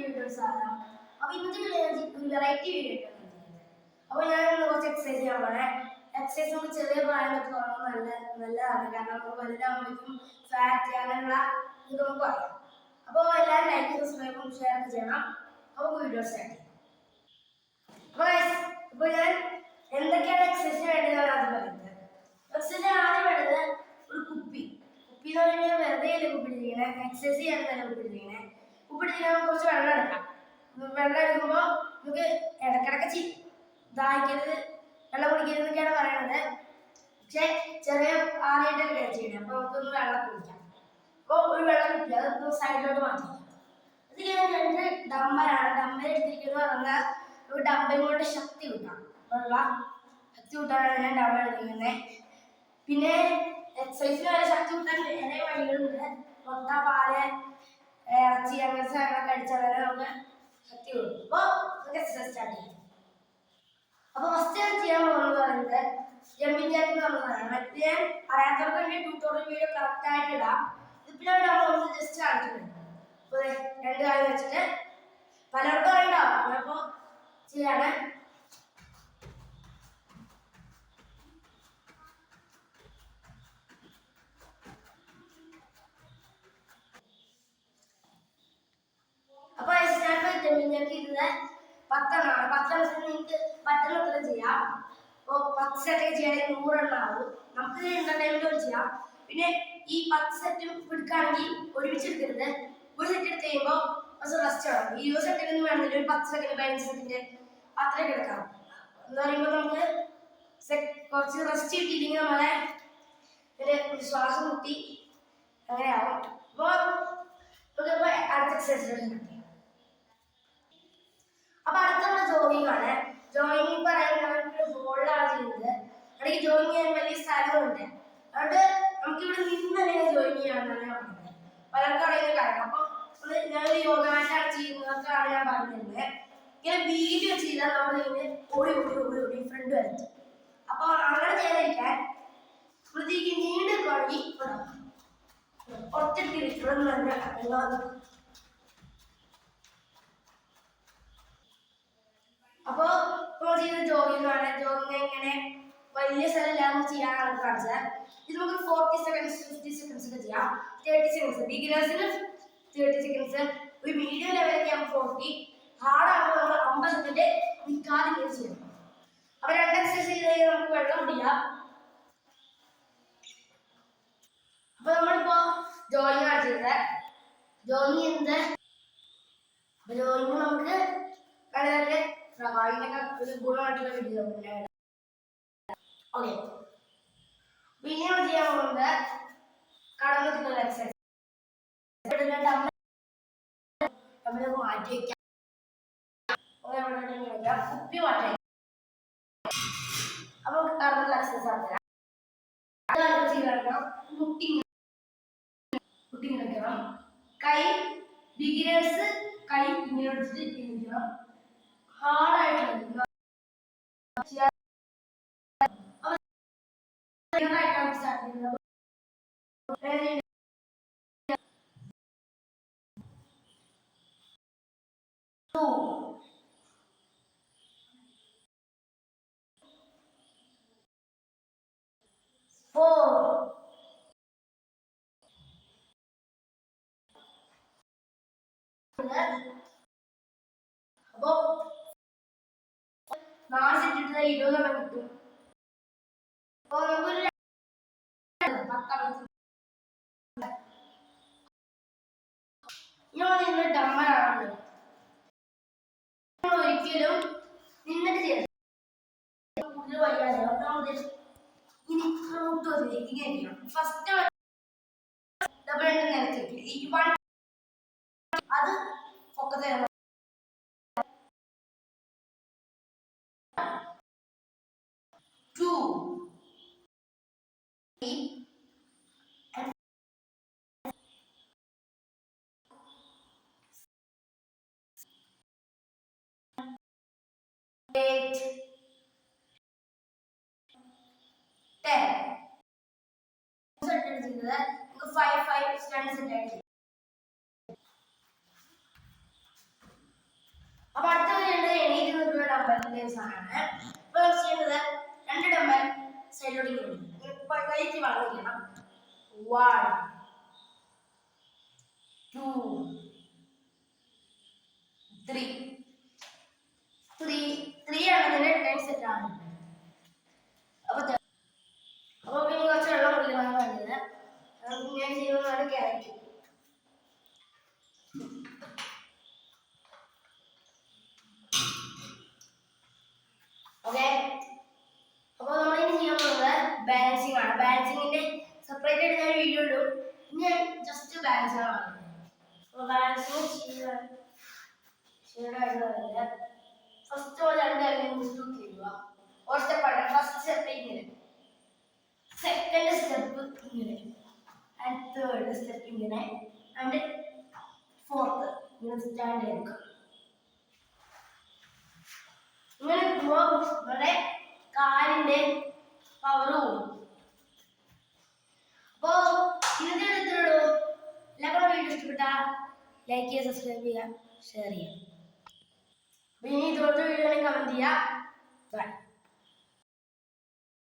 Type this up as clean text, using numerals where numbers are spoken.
Videos ആണ്. അപ്പോൾ ഇന്നത്തെ വീഡിയോ വെറൈറ്റി വീഡിയോ ആണ്. അപ്പോൾ ഞാൻ കുറച്ച് എക്സസൈസ് ചെയ്യാൻ പോണേ. എക്സസൈസ് നമുക്ക് ചെറിയ പ്രായം തൊട്ട് തുടങ്ങുന്നത് നല്ലതാണ്. കാരണം നമുക്ക് വലുതാകുമ്പോഴേക്കും ഫാറ്റ് അങ്ങനെയുള്ള ഇത് നമുക്ക് പറയാം. അപ്പോൾ എല്ലാവരും ലൈക്ക് സബ്സ്ക്രൈബും ഷെയർ ഒക്കെ ചെയ്യണം. അപ്പോൾ വീഡിയോ സ്റ്റാർട്ട് ചെയ്യാം. അപ്പോൾ ഞാൻ എന്തൊക്കെയാണ് എക്സസൈസ് വേണ്ടതാണ് ആദ്യം പറയുന്നത്. എക്സസൈസ് ആദ്യം വേണ്ടത് ഒരു കുപ്പി എന്ന് പറഞ്ഞാൽ വെറുതെ കുപ്പിടിച്ചിരിക്കണേ, എക്സസൈസ് ചെയ്യാൻ കുപ്പിടിച്ചിരിക്കണേ. കുപ്പിടിച്ചിരിക്കാൻ കുറച്ച് വെള്ളം എടുക്കാം. വെള്ളം എടുക്കുമ്പോൾ നമുക്ക് ഇടക്കിടക്ക് ദാഹിക്കരുത്, വെള്ളം കുടിക്കരുതെന്നൊക്കെയാണ് പറയണത്. പക്ഷെ ചെറിയ ആദ്യമായിട്ടൊക്കെ ചെയ്യണേ, അപ്പോൾ നമുക്കൊന്ന് വെള്ളം കുടിക്കാം. അപ്പോൾ ഒരു വെള്ളം കുടിക്കുക, അത് സൈഡിലോട്ട് മാറ്റിക്കാം. അത് കഴിഞ്ഞിട്ട് ഡമ്പലാണ്. ഡമ്പൽ എടുത്തിരിക്കുന്നത് പറഞ്ഞാൽ നമുക്ക് ഡമ്പൽ കൊണ്ട് ശക്തി കിട്ടാം. ഉള്ള ശക്തി കൂട്ടാനാണ് ഞാൻ ഡമ്പൽ എടുത്തിരിക്കുന്നത്. പിന്നെ എക്സസൈസിന് വരെ ശക്തി കൂട്ടാൻ വേറെ വഴികളുണ്ട്. മുട്ട, പാല്, ഇറച്ചി അങ്ങനത്തെ സാധനങ്ങളൊക്കെ അടിച്ചാൽ വരെ നമുക്ക് ശക്തി കൊടുക്കും. അപ്പോൾ നമുക്ക് എക്സസൈസ് സ്റ്റാർട്ട് ചെയ്യാം. അപ്പോൾ ഫസ്റ്റ് ഞാൻ ചെയ്യാൻ പോകുന്നത് പറയുന്നത് ജമ്പിങ് ജാക്ക് എന്ന് പറഞ്ഞതാണ്. മറ്റേ ഞാൻ അറിയാത്തവർക്ക് വേണ്ടി ട്യൂട്ടോറിയൽ വീഡിയോ കറക്റ്റ് ആയിട്ട് ഇടാം. ഇതിപ്പോൾ നമ്മൾ ജസ്റ്റ് കാണിച്ചിട്ടുണ്ട്. അപ്പോൾ രണ്ട് കാര്യം വെച്ചിട്ട് പലർക്കും അറിയണ്ടാവും. ഞാനിപ്പോൾ ചെയ്യാണ്. അപ്പോൾ ജമ്പിങ് ഇരുന്ന് 10 എണ്ണമാണ്. 10 എണ്ണത്തിന് നിങ്ങൾക്ക് പറ്റുന്ന ഉത്തരം ചെയ്യാം. അപ്പോൾ 10 സെറ്റ് ചെയ്യണമെങ്കിൽ 100 എണ്ണം ആവും. നമുക്ക് എന്റർടൈൻമെന്റ് ചെയ്യാം. പിന്നെ ഈ 10 സെറ്റും എടുക്കുകയാണെങ്കിൽ ഒരുമിച്ച് എടുക്കരുത്. ഒരു സെറ്റ് എടുത്ത് കഴിയുമ്പോൾ കുറച്ച് റെസ്റ്റ് വേണം. 20 സെക്കൻഡ് വേണമെങ്കിൽ ഒരു 10 സെക്കൻഡ് 15 സെക്കൻഡ് അത്രയൊക്കെ എടുക്കാം. എന്ന് പറയുമ്പോൾ നമുക്ക് കുറച്ച് റെസ്റ്റ് കിട്ടിയില്ലെങ്കിൽ നമ്മളെ ഒരു ശ്വാസം മുട്ടി അങ്ങനെയാവും. അപ്പോൾ അടുത്ത എക്സസൈസ്. അപ്പൊ അടുത്തുള്ള ജോഗിങ് ആണ്. ജോഗിങ് പറയുന്നത് ഹോളിലാണ് ചെയ്യുന്നത്. അല്ലെങ്കിൽ ജോഗിങ് ചെയ്യാൻ വലിയ സ്ഥലമുണ്ട്. അതുകൊണ്ട് നമുക്ക് ഇവിടെ നിന്ന് തന്നെ ജോയിൻ ചെയ്യാമെന്നാണ് ഞാൻ പറഞ്ഞത്. പലർക്കും അറിയുന്ന കാര്യം. അപ്പൊ ഞാനൊരു യോഗ മാറ്റാണ് ചെയ്യുന്നതൊക്കെയാണ് ഞാൻ പറഞ്ഞിരുന്നത്. ഇങ്ങനെ വീഡിയോ ചെയ്താൽ നമ്മൾ ഇങ്ങനെ ഓടി ഓടി ഓടി ഓടി ഫ്രണ്ട് വരച്ചു. അപ്പൊ അങ്ങനെ ചെയ്യാതിരിക്കാൻ വൃത്തിക്ക് നീണ്ടു തുടങ്ങി ഒറ്റയ്ക്ക് ഇരിക്കണം തന്നെ. അപ്പോൾ ഇപ്പോൾ ചെയ്യുന്ന ജോഗിങ് ആണ്. ജോഗിങ് എങ്ങനെ വലിയ സ്ഥലം ചെയ്യാനാണ് കാണിച്ചത്. ഇത് നമുക്ക് 40 സെക്കൻഡ്സ് 50 സെക്കൻഡ്സ് ഒക്കെ ചെയ്യാം. 30 സെക്കൻഡ്സ് ബിഗിനേഴ്സിന് 30 സെക്കൻഡ്സ്, ഒരു മീഡിയം ലെവലൊക്കെ ആകുമ്പോൾ 40, ഹാർഡാകുമ്പോൾ നമ്മൾ 50 സെക്കൻഡ് നിൽക്കാതെ ഇങ്ങനെ ചെയ്യണം. അപ്പോൾ രണ്ട് എക്സസൈസ് ചെയ്ത് കഴിഞ്ഞാൽ നമുക്ക് വെള്ളം കുടിക്കാം. അപ്പോൾ നമ്മളിപ്പോൾ ജോയിങ് ആണ് ചെയ്തത്. ജോയിങ് ചെയ്യുന്നത് ജോയിങ് നമുക്ക് വളരെ പ്രഭാവിനൊക്കെ ഒരു ഗുണമായിട്ടുള്ള വീഡിയോ. ഓക്കെ, പിന്നെ നമ്മൾ ചെയ്യാൻ പോകുന്നത് കടന്നിട്ടുള്ള എക്സസൈസ്. മാറ്റി വയ്ക്കാം. കുപ്പി മാറ്റി വയ്ക്കാം. അപ്പൊ കടന്നുള്ള എക്സസൈസ് ആണ്. കുട്ടി നിൽക്കണം. കൈ ബിഗിനേഴ്സ് കൈ ഇങ്ങനെ എടുത്തിട്ട് ഇരിക്കണം. ഹാർഡായിട്ട് സ്റ്റാർട്ട് ചെയ്യുന്നത്. 2 4 അപ്പോൾ 4 സെറ്റ് ഇട്ട് 20 എണ്ണം കിട്ടും. അപ്പോൾ നമുക്കൊരു 10 ഡമ്മലാണ്. ഒരിക്കലും നിന്നിട്ട് ചെയ്യണം. കൂടുതൽ വയ്യാതെ ഇനി ഇങ്ങനെ ചെയ്യണം. ഫസ്റ്റ് ഡബിൾ നിലത്തേക്ക് ഈ അത് പൊക്കത്തെ 2 8 10 സെറ്റ് ചെയ്തത് നമുക്ക് 5 സെറ്റ് ആയിട്ട് ചെയ്യുന്ന സാധനമാണ്. അപ്പൊ നമ്മൾ ചെയ്യേണ്ടത് 2 ഡമ്പൽ സൈഡിലോട്ട് കൈക്ക് വളർന്നിരിക്കണം. 1 2 3 ആണതിന്റെ 10 സെറ്റ് ആണ്. അപ്പൊ പിന്നെ കുറച്ച് വെള്ളം കുടിക്കണം വേണ്ടത്. ഇങ്ങനെ ചെയ്യുന്നതാണ് ക്യാരറ്റ്. ഓക്കെ, അപ്പോൾ നമ്മൾ ഇനി ചെയ്യാൻ പോകുന്നത് ബാലൻസിങ് ആണ്. ബാലൻസിങ്ങിന്റെ സെപ്പറേറ്റ് ആയിട്ട് ഞാൻ വീഡിയോ ഇടും. ഇനി ഞാൻ ജസ്റ്റ് ബാലൻസിങ് ആണ്. അപ്പോൾ ബാലൻസിങ് ചെയ്യുന്നത് ഫസ്റ്റ് 2 കാര്യം ചെയ്യുക. ഒരു സ്റ്റെപ്പാണ്. ഫസ്റ്റ് സ്റ്റെപ്പ് ഇങ്ങനെ, സെക്കൻഡ് സ്റ്റെപ്പ് ഇങ്ങനെ, ആൻഡ് തേർഡ് സ്റ്റെപ്പ് ഇങ്ങനെ, ആൻഡ് ഫോർത്ത് ഇങ്ങനെ സ്റ്റാൻഡ് ചെയ്യുക. ഇങ്ങനെ നിൽക്കുമ്പോൾ നമ്മുടെ കാലിന്റെ പവർ കൂടും. അപ്പോ ഇന്നത്തെ എടുത്തുള്ളൂ. എല്ലാവർക്കും വീഡിയോ ഇഷ്ടപ്പെട്ടാൽ ലൈക്ക് ചെയ്യുക, സബ്സ്ക്രൈബ് ചെയ്യുക, ഷെയർ ചെയ്യുക. ഇനി ഇതുപോലത്തെ വീഡിയോ കമന്റ് ചെയ്യുക. ബൈ.